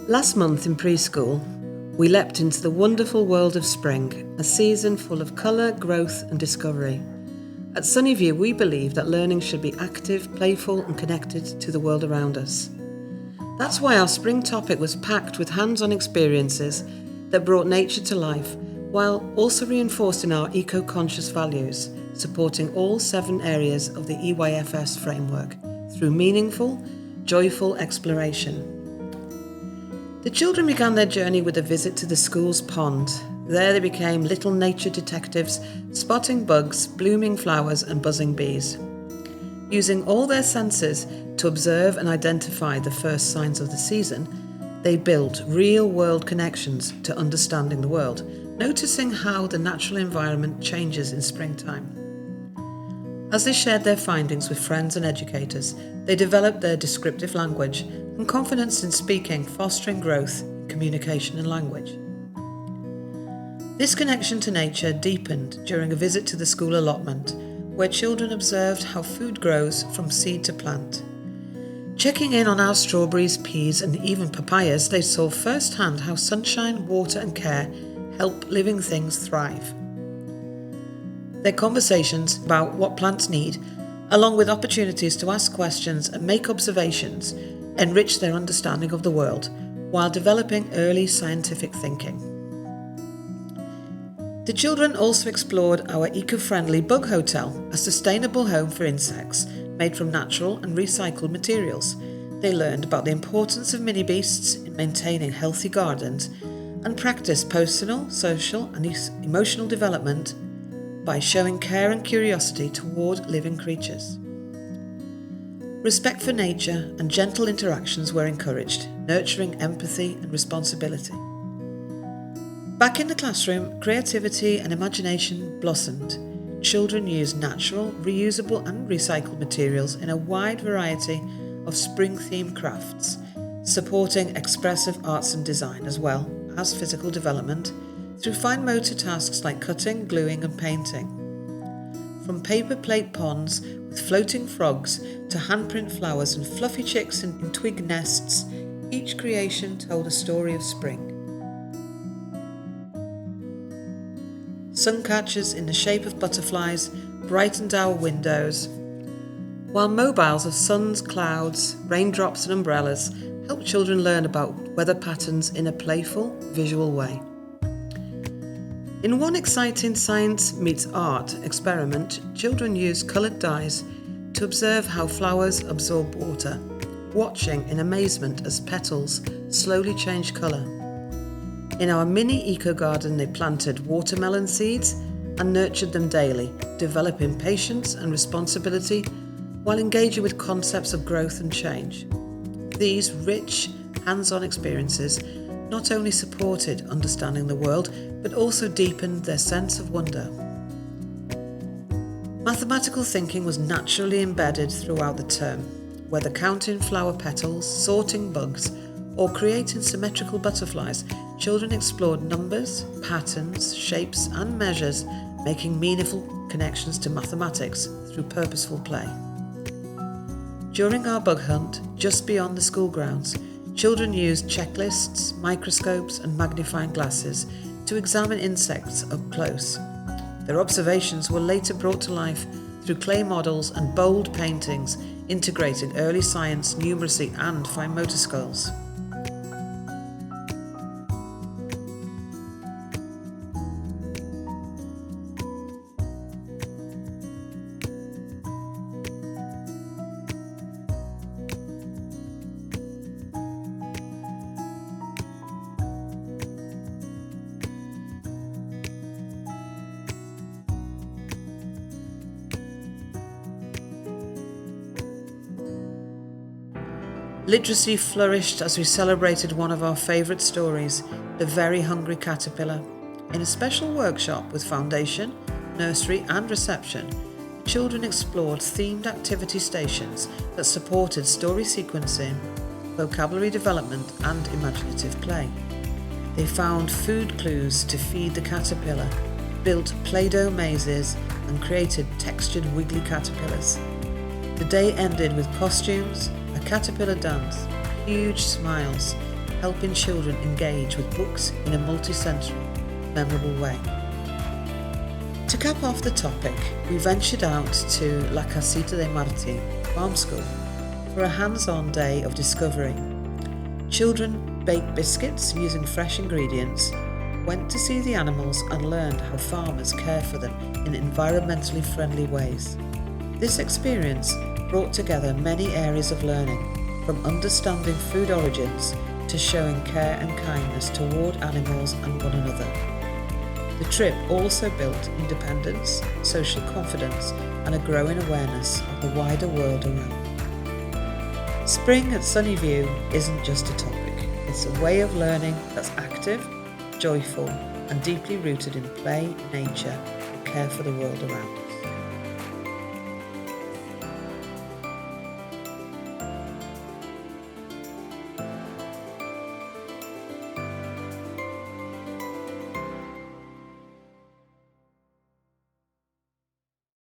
Last month in preschool, we leapt into the wonderful world of spring, a season full of colour, growth and discovery. At Sunnyview, we believe that learning should be active, playful and connected to the world around us. That's why our spring topic was packed with hands-on experiences that brought nature to life, while also reinforcing our eco-conscious values, supporting all 7 areas of the EYFS framework through meaningful, joyful exploration. The children began their journey with a visit to the school's pond. There they became little nature detectives, spotting bugs, blooming flowers and buzzing bees. Using all their senses to observe and identify the first signs of the season, they built real-world connections to understanding the world, noticing how the natural environment changes in springtime. As they shared their findings with friends and educators, they developed their descriptive language and confidence in speaking, fostering growth in communication and language. This connection to nature deepened during a visit to the school allotment, where children observed how food grows from seed to plant. Checking in on our strawberries, peas and even papayas, they saw firsthand how sunshine, water and care help living things thrive. Their conversations about what plants need, along with opportunities to ask questions and make observations, enriched their understanding of the world while developing early scientific thinking. The children also explored our eco-friendly bug hotel, a sustainable home for insects made from natural and recycled materials. They learned about the importance of mini beasts in maintaining healthy gardens and practiced personal, social and emotional development by showing care and curiosity toward living creatures. Respect for nature and gentle interactions were encouraged, nurturing empathy and responsibility. Back in the classroom, creativity and imagination blossomed. Children used natural, reusable and recycled materials in a wide variety of spring-themed crafts, supporting expressive arts and design as well as physical development through fine motor tasks like cutting, gluing and painting. From paper plate ponds with floating frogs to handprint flowers and fluffy chicks in twig nests, each creation told a story of spring. Suncatchers in the shape of butterflies brightened our windows, while mobiles of suns, clouds, raindrops and umbrellas helped children learn about weather patterns in a playful, visual way. In one exciting science meets art experiment, children used coloured dyes to observe how flowers absorb water, watching in amazement as petals slowly change colour. In our mini eco-garden, they planted watermelon seeds and nurtured them daily, developing patience and responsibility while engaging with concepts of growth and change. These rich, hands-on experiences not only supported understanding the world, but also deepened their sense of wonder. Mathematical thinking was naturally embedded throughout the term, whether counting flower petals, sorting bugs, or creating symmetrical butterflies. Children explored numbers, patterns, shapes and measures, making meaningful connections to mathematics through purposeful play. During our bug hunt, just beyond the school grounds, children used checklists, microscopes and magnifying glasses to examine insects up close. Their observations were later brought to life through clay models and bold paintings, integrating early science, numeracy and fine motor skills. Literacy flourished as we celebrated one of our favourite stories, The Very Hungry Caterpillar. In a special workshop with foundation, nursery and reception, children explored themed activity stations that supported story sequencing, vocabulary development and imaginative play. They found food clues to feed the caterpillar, built Play-Doh mazes and created textured wiggly caterpillars. The day ended with costumes, a caterpillar dance, huge smiles helping children engage with books in a multi-sensory, memorable way. To cap off the topic, we ventured out to La Casita de Marti Farm School for a hands-on day of discovery. Children baked biscuits using fresh ingredients, went to see the animals and learned how farmers care for them in environmentally friendly ways. This experience brought together many areas of learning, from understanding food origins to showing care and kindness toward animals and one another. The trip also built independence, social confidence, and a growing awareness of the wider world around. Spring at Sunnyview isn't just a topic, it's a way of learning that's active, joyful, and deeply rooted in play, nature, and care for the world around us.